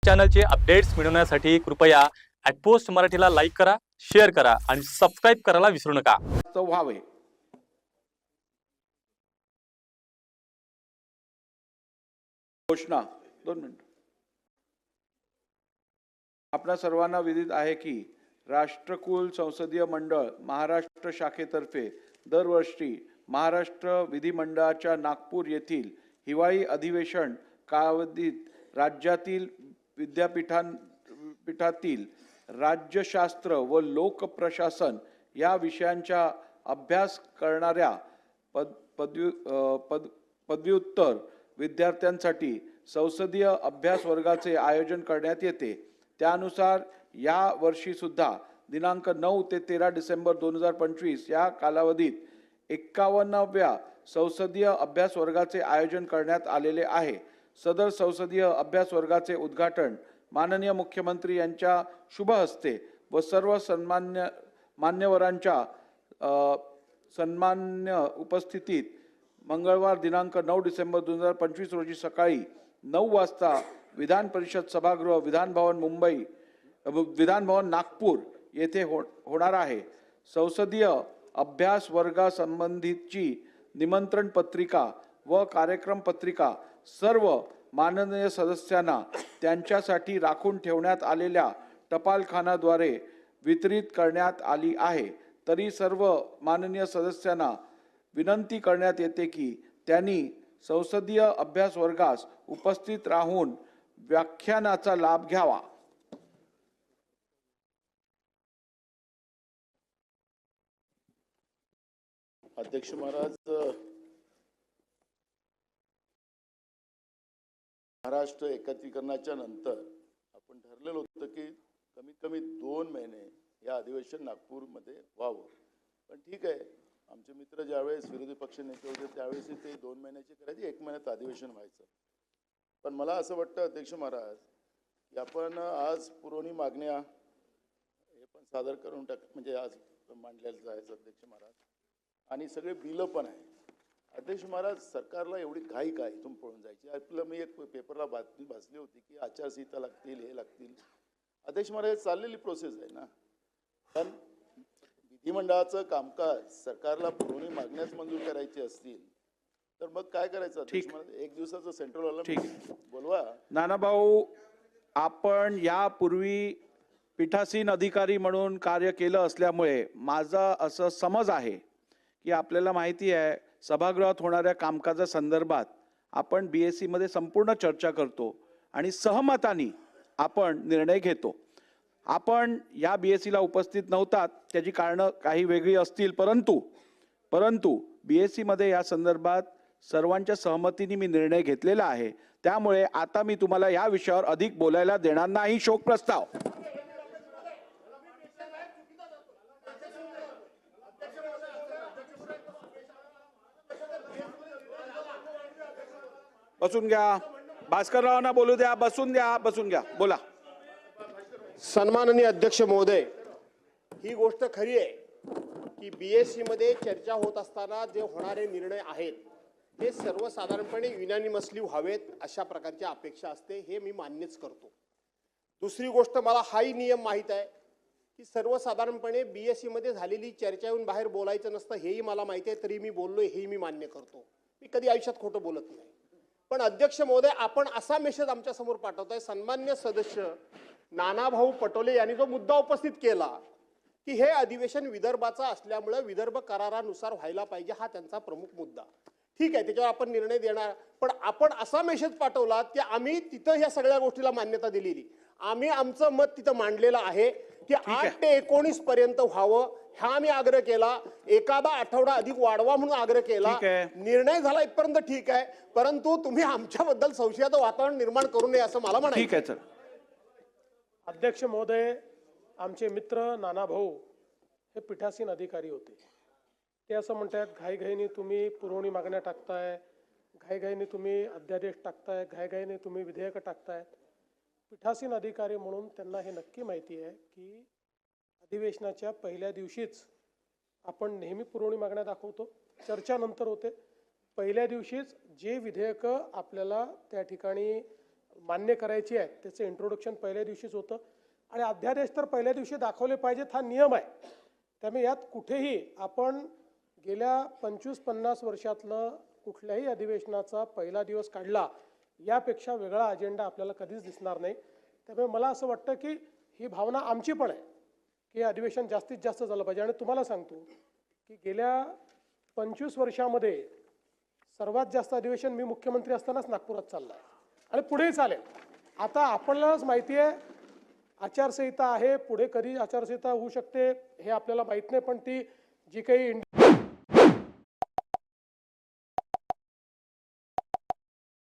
चॅनलचे updates मिळवण्यासाठी कृपया @post मराठीला लाईक करा, शेअर करा आणि सबस्क्राइब करायला विसरू नका. व्हावे. घोषणा 2 मिनिट. आपल्या सर्वांना विदित आहे की राष्ट्रकुल संसदीय मंडळ महाराष्ट्र शाखेतर्फे दरवर्षी महाराष्ट्र विधिमंडळाच्या नागपूर येथील हिवाळी अधिवेशन कालावधीत राज्यातील विद्यापीठातील राज्यशास्त्र व लोकप्रशासन या विषयांचा अभ्यास करणाऱ्या पदव्युत्तर विद्यार्थ्यांसाठी संसदीय अभ्यास वर्गाचे आयोजन करण्यात येते. त्यानुसार या वर्षी सुद्धा दिनांक 9 ते 13 डिसेंबर 2025 या कालावधीत 51व्या संसदीय अभ्यास वर्गाचे आयोजन करण्यात आलेले आहे. सदर संसदीय अभ्यास वर्गाचे उद्घाटन माननीय मुख्यमंत्री यांच्या शुभ हस्ते व सर्व मान्यवरांच्या सन्मान्य उपस्थितीत मंगळवार दिनांक 9 डिसेंबर 2025 रोजी सकाळी 9 वाजता विधान परिषद सभागृह विधान भवन नागपूर येथे होणार आहे. संसदीय अभ्यास वर्गासंबंधीची निमंत्रण पत्रिका व कार्यक्रम पत्रिका सर्व माननीय सदस्यांना त्यांच्यासाठी राखून ठेवण्यात आलेल्या टपालखान्याद्वारे वितरित करण्यात आली आहे. तरी सर्व माननीय सदस्यांना विनंती करण्यात येते की त्यांनी संसदीय अभ्यास वर्गास उपस्थित राहून व्याख्यानाचा लाभ घ्यावा. अध्यक्ष महाराज, महाराष्ट्र एकत्रीकरणाच्या नंतर आपण ठरलेलं होतं की कमीत कमी 2 महिने या अधिवेशन नागपूरमध्ये व्हावं. पण ठीक आहे, आमचे मित्र ज्यावेळेस विरोधी पक्ष नेते होते त्यावेळेस ते 2 महिन्याचे करायचे, 1 महिन्यात अधिवेशन व्हायचं. पण मला असं वाटतं अध्यक्ष महाराज की आपण आज पुरवणी मागण्या हे पण सादर करून म्हणजे आज मांडलेलं जायचं अध्यक्ष महाराज, आणि सगळे बिलं पण आहे. अध्यक्ष महाराज, सरकारला एवढी घाई काय इथून पळून जायची? आपलं मी एक पेपरला बातमी वाचली होती की आचारसंहिता लागतील, हे लागतील. अध्यक्ष महाराज, चाललेली प्रोसेस आहे ना. पण विधिमंडळाचं कामकाज सरकारला पुरवणी मागण्यास मंजूर करायची असतील तर मग काय करायचं अध्यक्ष महाराज? 1 दिवसाचं सेंट्रल हॉल बोलवा. नानाभाऊ, आपण यापूर्वी पीठासीन अधिकारी म्हणून कार्य केलं असल्यामुळे माझा असं समज आहे की आपल्याला माहिती आहे सभागृहात होणाऱ्या कामकाजासंदर्भात आपण BSc मध्ये संपूर्ण चर्चा करतो आणि सहमताने आपण निर्णय घेतो. आपण या BSc ला उपस्थित नव्हतात, त्याची कारणं काही वेगळी असतील, परंतु BSc मध्ये या संदर्भात सर्वांच्या सहमतीने मी निर्णय घेतलेला आहे. त्यामुळे आता मी तुम्हाला या विषयावर अधिक बोलायला देणार नाही. शोक प्रस्ताव. बसून घ्या. भास्कररावांना बोलू द्या. बसून घ्या. बोला. सन्माननीय अध्यक्ष महोदय, ही गोष्ट खरी आहे की BSc मध्ये चर्चा होत असताना जे होणारे निर्णय आहेत हे सर्वसाधारणपणे युनॅनिमसली व्हावेत अशा प्रकारची अपेक्षा असते. हे मी मान्यच करतो. दुसरी गोष्ट, मला हाही नियम माहीत आहे की सर्वसाधारणपणे BSc मध्ये झालेली चर्चा येऊन बाहेर बोलायचं नसतं, हेही मला माहिती आहे. तरी मी बोललोय हेही मी मान्य करतो. मी कधी आयुष्यात खोटं बोलत नाही. पण अध्यक्ष महोदय, आपण असा मेसेज आमच्या समोर पाठवताय. सन्मान्य सदस्य नानाभाऊ पटोले यांनी जो मुद्दा उपस्थित केला की हे अधिवेशन विदर्भाचा असल्यामुळे विदर्भ करारानुसार व्हायला पाहिजे, हा त्यांचा प्रमुख मुद्दा. ठीक आहे, त्याच्यावर आपण निर्णय देणार. पण आपण असा मेसेज पाठवला की आम्ही तिथं ह्या सगळ्या गोष्टीला मान्यता दिलेली. आम्ही आमचं मत तिथं मांडलेलं आहे की 8 ते 19 पर्यंत व्हावं, हा आम्ही आग्रह केला. एखादा आठवडा अधिक वाढवा म्हणून आग्रह केला. निर्णय झाला इथपर्यंत ठीक आहे, परंतु तुम्ही आमच्याबद्दल संशयाचं वातावरण निर्माण करू नये असं मला म्हणायचं. ठीक आहे सर. अध्यक्ष महोदय, आमचे मित्र नानाभाऊ हे पीठासीन अधिकारी होते. ते असं म्हणतात घाईघाईने तुम्ही पुरवणी मागण्या टाकताय, घाईघाईने तुम्ही अध्यादेश टाकताय, घाईघाईने तुम्ही विधेयकं टाकतायत. पीठासीन अधिकारी म्हणून त्यांना हे नक्की माहिती आहे की अधिवेशनाच्या पहिल्या दिवशीच आपण नेहमी पुरवणी मागण्या दाखवतो, चर्चा नंतर होते. पहिल्या दिवशीच जे विधेयकं आपल्याला त्या ठिकाणी मान्य करायची आहेत त्याचं इंट्रोडक्शन पहिल्या दिवशीच होतं आणि अध्यादेश तर पहिल्या दिवशी दाखवले पाहिजेत हा नियम आहे. त्यामुळे यात कुठेही आपण गेल्या 25-50 वर्षातलं कुठल्याही अधिवेशनाचा पहिला दिवस काढला यापेक्षा वेगळा अजेंडा आपल्याला कधीच दिसणार नाही. त्यामुळे मला असं वाटतं की ही भावना आमची पण आहे की अधिवेशन जास्तीत जास्त झालं पाहिजे. आणि तुम्हाला सांगतो की गेल्या 25 वर्षामध्ये सर्वात जास्त अधिवेशन मी मुख्यमंत्री असतानाच नागपुरात चाललं आहे आणि पुढेही चालेल. आता आपल्यालाच माहिती आहे आचारसंहिता आहे, पुढे कधी आचारसंहिता होऊ शकते हे आपल्याला माहीत नाही, पण ती जी काही